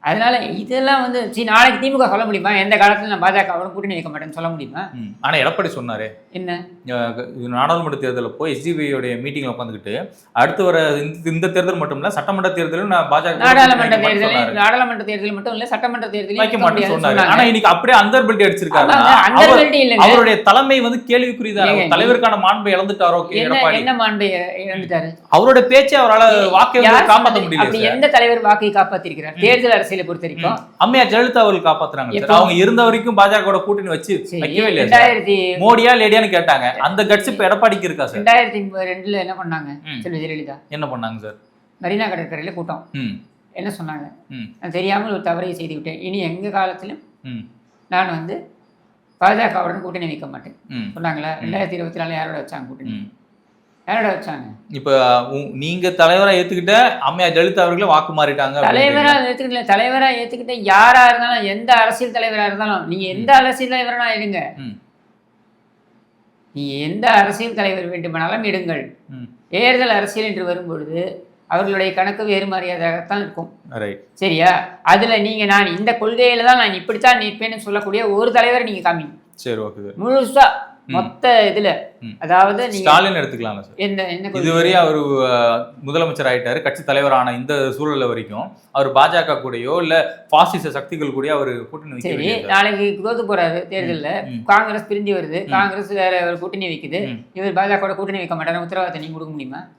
அதனால இதெல்லாம் வந்து நாளைக்கு திமுக சொல்ல முடியுமா? எந்த காலத்துல நான் பாஜகவோட கூட்டணி வைக்க மாட்டேன்னு சொல்ல முடியுமா? ஆனா எடப்பாடி சொன்னாரு என்ன நாடாளுமன்ற தேர்தலில் போய் எஸ்டிபியோடைய மீட்டிங்ல உட்காந்துக்கிட்டு அடுத்து வர இந்த தேர்தல் மட்டும் இல்ல சட்டமன்ற தேர்தலும் நான் பாஜக நாடாளுமன்ற தேர்தல் மட்டும் இல்ல சட்டமன்ற தேர்தல் வைக்க மாட்டேன்னு சொன்னாரு. ஆனா இன்னைக்கு அப்படியே அந்தர்பல்ட்டி அடிச்சிருக்காரு. அவருடைய தலைமை வந்து கேள்விக்குறிதான். தலைவருக்கான மாண்பை இழந்துட்டாரோ? என்ன மாண்பை இழந்துட்டாரு? அவரோட பேச்சை அவரால் வாக்கை காப்பாற்ற முடியல. எந்த தலைவர் வாக்கை காப்பாத்திருக்கிறார்? தேர்தல் அரசியலை பொறுத்த வரைக்கும் அம்மையார் ஜெயலலிதா அவர்கள் காப்பாத்துறாங்க. அவங்க இருந்த வரைக்கும் பாஜக கூட்டணி வச்சு வைக்கவே இல்லையா? மோடியா லேடியான்னு கேட்டாங்க. அந்த கட்சி இப்ப எடப்பாடிக்கு இருக்கா சார்? 2002 என்ன பண்ணாங்க செல்வி ஜெயலலிதா? என்ன பண்ணாங்க சார்? மெரினா கடற்கரையில கூட்டம். என்ன சொன்னாங்க? நான் தெரியாமல் ஒரு தவறை செய்து விட்டேன். இனி எங்க காலத்திலும் நான் வந்து பாஜகவுடன் கூட்டணி வைக்க மாட்டேன் சொன்னாங்களா? 2024 யாரோட வச்சாங்க கூட்டணி? யாரோட வச்சாங்க? இப்ப நீங்க தலைவரா ஏத்துக்கிட்ட அம்மையார் ஜெயலலிதா அவர்களே வாக்கு மாறிட்டாங்க. தலைவரா ஏத்துக்கிட்ட யாரா இருந்தாலும், எந்த அரசியல் தலைவரா இருந்தாலும், நீங்க எந்த அரசியல் தலைவரா எடுங்க, நீ எந்த அரசியல் தலைவர் வேண்டுமானாலும் எடுங்கள். தேர்தல் அரசியல் என்று வரும்பொழுது அவர்களுடைய கணக்கு வேறு மாதிரியாகத்தான் இருக்கும். சரியா? அதுல நீங்க நான் இந்த கொள்கையில தான் நான் இப்படித்தான் நிற்பேன்னு சொல்லக்கூடிய ஒரு தலைவரை நீங்க காமிங்க. சரி, ஓகே. முழுசா மொத்த இதுல, அதாவது ஸ்டாலின் எடுத்துக்கலாம் சார். இதுவரை அவர் முதலமைச்சர் ஆயிட்டாரு, கட்சி தலைவரான இந்த சூழல்ல வரைக்கும் அவர் பாஜக கூடயோ இல்ல பாசிச சக்திகள் கூட அவர் கூட்டணி வைக்க. நாளைக்கு தோத்து போறாரு தேர்தல்ல, காங்கிரஸ் பிரிஞ்சு வருது, காங்கிரஸ் வேற கூட்டணி வைக்குது, இவர் பாஜக கூட்டணி வைக்க மாட்டாரு, உத்தரவாதத்தை நீங்க கொடுக்க முடியுமா?